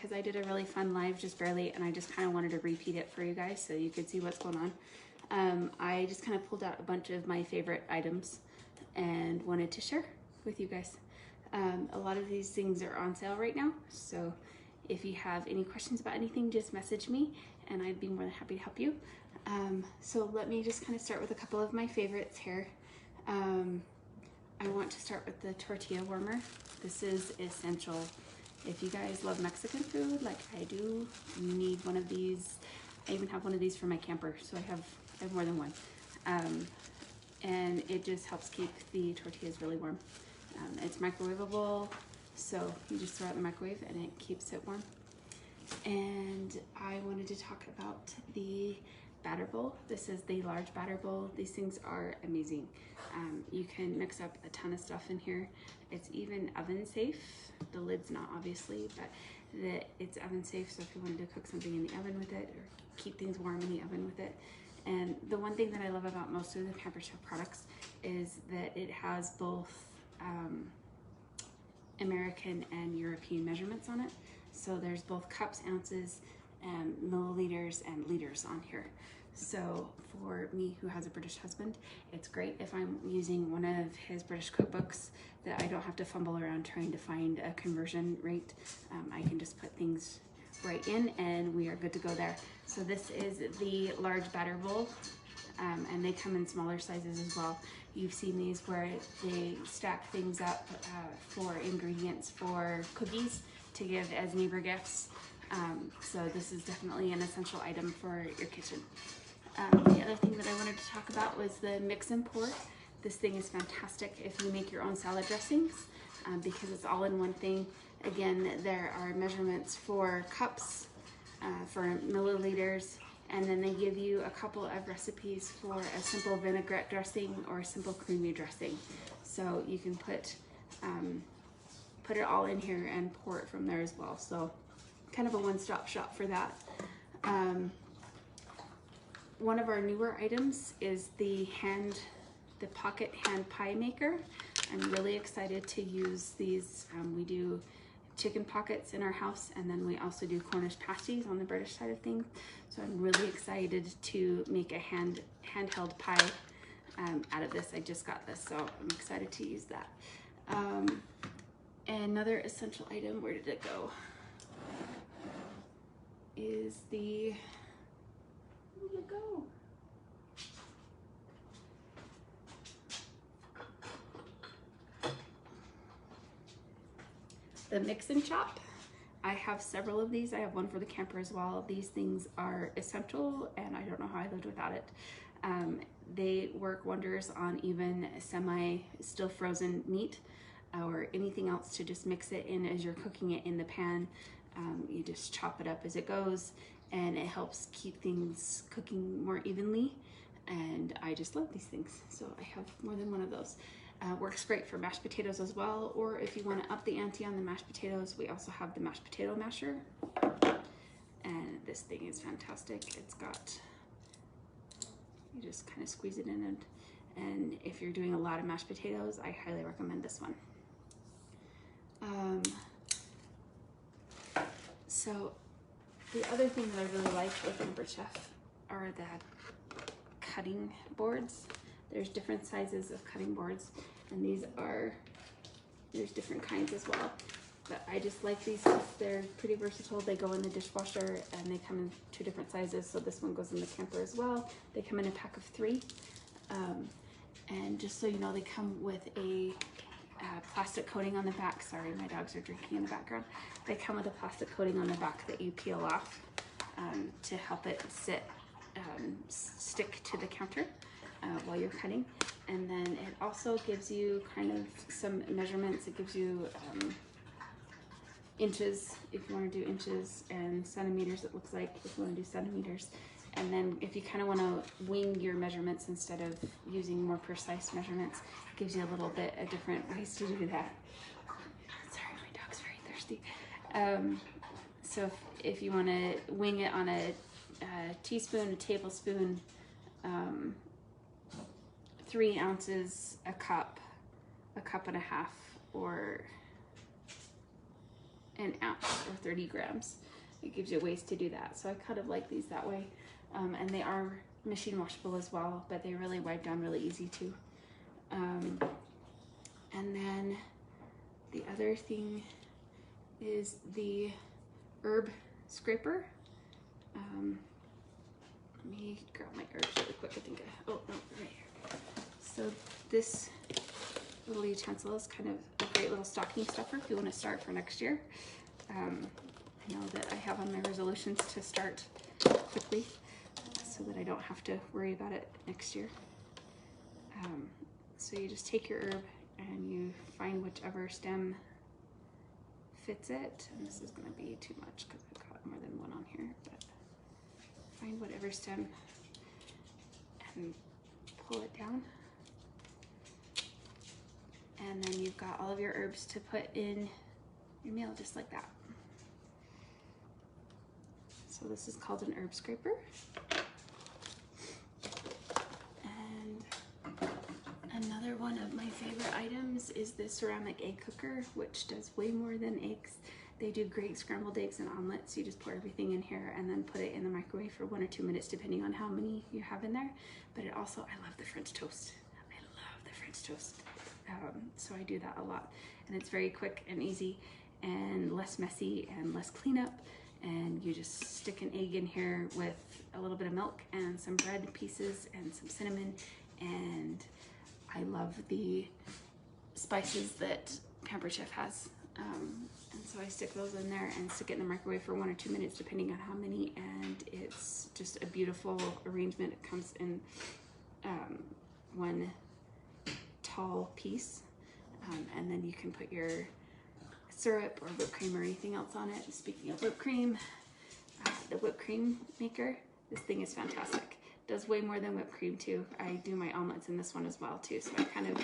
because I did a really fun live just barely, and I just kind of wanted to repeat it for you guys so you could see what's going on. I just kind of pulled out a bunch of my favorite items and wanted to share with you guys. A lot of these things are on sale right now, so if you have any questions about anything, just message me and I'd be more than happy to help you. So let me just kind of start with a couple of my favorites here. I want to start with the tortilla warmer. This is essential. If you guys love Mexican food like I do, you need one of these. I even have one of these for my camper, so I have more than one. And it just helps keep the tortillas really warm. It's microwavable, so you just throw it in the microwave and it keeps it warm. And I wanted to talk about the batter bowl. This is the large batter bowl. These things are amazing. You can mix up a ton of stuff in here. It's even oven safe. The lid's not, obviously, but it's oven safe, so if you wanted to cook something in the oven with it or keep things warm in the oven with it. And the one thing that I love about most of the Pampered Chef products is that it has both American and European measurements on it. So there's both cups, ounces, milliliters, and liters on here. So for me, who has a British husband, it's great if I'm using one of his British cookbooks that I don't have to fumble around trying to find a conversion rate. I can just put things right in and we are good to go there. So this is the large batter bowl, and they come in smaller sizes as well. You've seen these where they stack things up for ingredients for cookies to give as neighbor gifts. So this is definitely an essential item for your kitchen. The other thing that I wanted to talk about was the mix and pour. This thing is fantastic if you make your own salad dressings because it's all in one thing. Again, there are measurements for cups, for milliliters, and then they give you a couple of recipes for a simple vinaigrette dressing or a simple creamy dressing. So you can put it all in here and pour it from there as well. So kind of a one-stop shop for that. One of our newer items is the pocket hand pie maker. I'm really excited to use these. We do chicken pockets in our house, and then we also do Cornish pasties on the British side of things. So I'm really excited to make a handheld pie out of this. I just got this, so I'm excited to use that. Another essential item, where did it go? Is the, where did it go? The mix and chop. I have several of these. I have one for the camper as well. These things are essential and I don't know how I lived without it. They work wonders on even still frozen meat or anything else to just mix it in as you're cooking it in the pan. You just chop it up as it goes and it helps keep things cooking more evenly. And I just love these things. So I have more than one of those. Works great for mashed potatoes as well, or if you want to up the ante on the mashed potatoes, we also have the mashed potato masher. And this thing is fantastic. It's got, you just kind of squeeze it in, and if you're doing a lot of mashed potatoes, I highly recommend this one. So the other thing that I really like with Pampered Chef are the cutting boards. There's different sizes of cutting boards, and there's different kinds as well. But I just like these because they're pretty versatile. They go in the dishwasher and they come in 2 different sizes. So this one goes in the camper as well. They come in a pack of 3. And just so you know, they come with a plastic coating on the back. Sorry, my dogs are drinking in the background. They come with a plastic coating on the back that you peel off to help it stick to the counter while you're cutting. And then it also gives you kind of some measurements. It gives you inches, if you want to do inches, and centimeters, it looks like, if you want to do centimeters. And then if you kind of want to wing your measurements instead of using more precise measurements, it gives you a little bit of different ways to do that. Sorry, my dog's very thirsty. So if you want to wing it on a teaspoon, a tablespoon, 3 ounces, a cup and a half, or an ounce or 30 grams. It gives you ways to do that. So I kind of like these that way. And they are machine washable as well, but they really wipe down really easy too. And then the other thing is the herb scraper. Let me grab my herbs really quick. I think oh no, right here. So this little utensil is kind of a great little stocking stuffer if you want to start for next year. I know that I have on my resolutions to start quickly so that I don't have to worry about it next year. So you just take your herb and you find whichever stem fits it. And this is going to be too much because I've got more than one on here. But find whatever stem and pull it down. And then you've got all of your herbs to put in your meal just like that. So this is called an herb scraper. And another one of my favorite items is this ceramic egg cooker, which does way more than eggs. They do great scrambled eggs and omelets. You just pour everything in here and then put it in the microwave for 1 or 2 minutes, depending on how many you have in there. But it also, I love the French toast. I love the French toast. So I do that a lot. And it's very quick and easy and less messy and less cleanup. And you just stick an egg in here with a little bit of milk and some bread pieces and some cinnamon. And I love the spices that Pampered Chef has. And so I stick those in there and stick it in the microwave for 1 or 2 minutes, depending on how many. And it's just a beautiful arrangement. It comes in one tall piece. And then you can put your syrup or whipped cream or anything else on it. Speaking of whipped cream, the whipped cream maker, this thing is fantastic. Does way more than whipped cream too. I do my omelets in this one as well too. So I kind of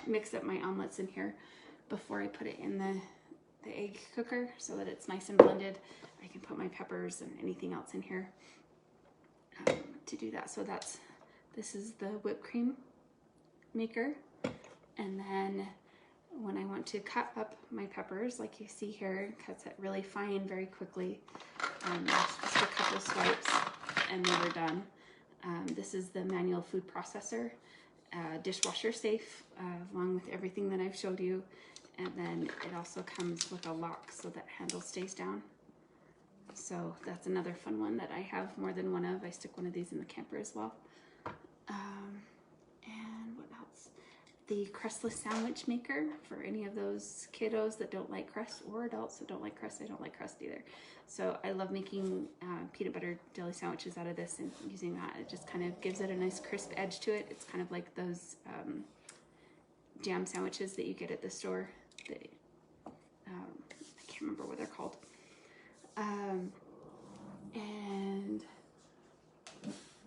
mix up my omelets in here before I put it in the egg cooker so that it's nice and blended. I can put my peppers and anything else in here to do that. So this is the whipped cream maker. And then when I want to cut up my peppers, like you see here, it cuts it really fine very quickly. Just a couple swipes and then we're done. This is the manual food processor, dishwasher safe, along with everything that I've showed you. And then it also comes with a lock so that handle stays down. So that's another fun one that I have more than one of. I stick one of these in the camper as well. And what else? The crustless sandwich maker for any of those kiddos that don't like crust, or adults that don't like crust. I don't like crust either. So I love making peanut butter jelly sandwiches out of this and using that. It just kind of gives it a nice crisp edge to it. It's kind of like those jam sandwiches that you get at the store. I can't remember what they're called. And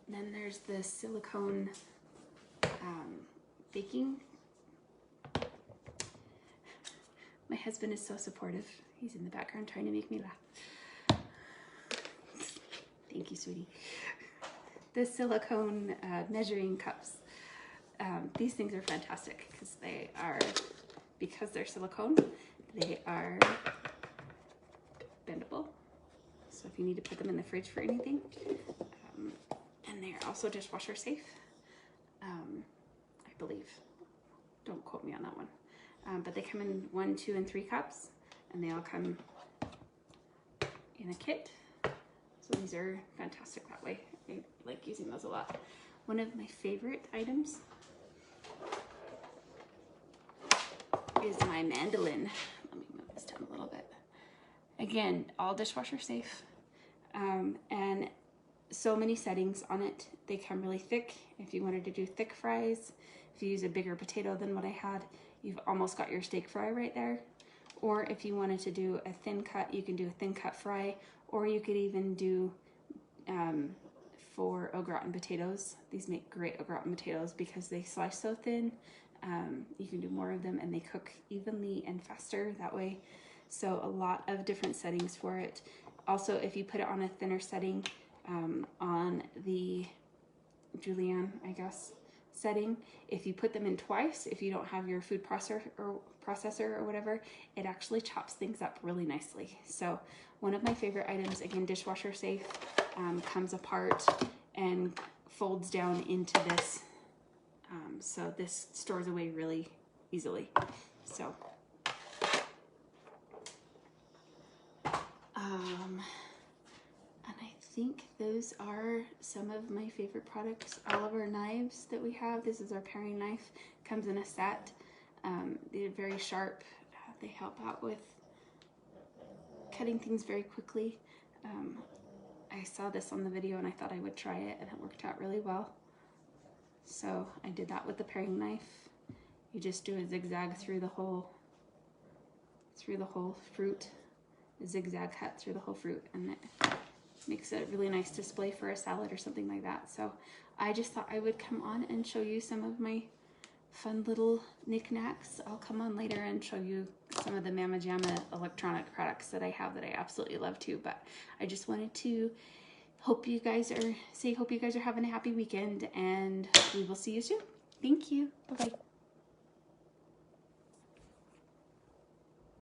then there's the silicone baking. My husband is so supportive. He's in the background trying to make me laugh. Thank you, sweetie. The silicone measuring cups. These things are fantastic because they're silicone, they are bendable. So if you need to put them in the fridge for anything. And they're also dishwasher safe, I believe. Don't quote me on that one. But they come in 1, 2, and 3 cups, and they all come in a kit. So these are fantastic that way. I like using those a lot. One of my favorite items is my mandolin. Let me move this down a little bit. Again, all dishwasher safe. And so many settings on it. They come really thick. If you wanted to do thick fries, if you use a bigger potato than what I had, you've almost got your steak fry right there. Or if you wanted to do a thin cut, you can do a thin cut fry, or you could even do for au gratin potatoes. These make great au gratin potatoes because they slice so thin. You can do more of them and they cook evenly and faster that way. So a lot of different settings for it. Also, if you put it on a thinner setting on the julienne, I guess, setting. If you put them in twice, if you don't have your food processor or whatever, it actually chops things up really nicely. So one of my favorite items, again, dishwasher safe, comes apart and folds down into this. So this stores away really easily. So, and I think those are some of my favorite products. All of our knives that we have, this is our paring knife, comes in a set. They're very sharp. They help out with cutting things very quickly. I saw this on the video and I thought I would try it, and it worked out really well. So I did that with the paring knife. You just do a zigzag through the whole fruit, a zigzag cut through the whole fruit, and it makes a really nice display for a salad or something like that. So I just thought I would come on and show you some of my fun little knickknacks. I'll come on later and show you some of the Mama Jamma electronic products that I have that I absolutely love too. But I just wanted to hope you guys are having a happy weekend, and we will see you soon. Thank you. Bye-bye.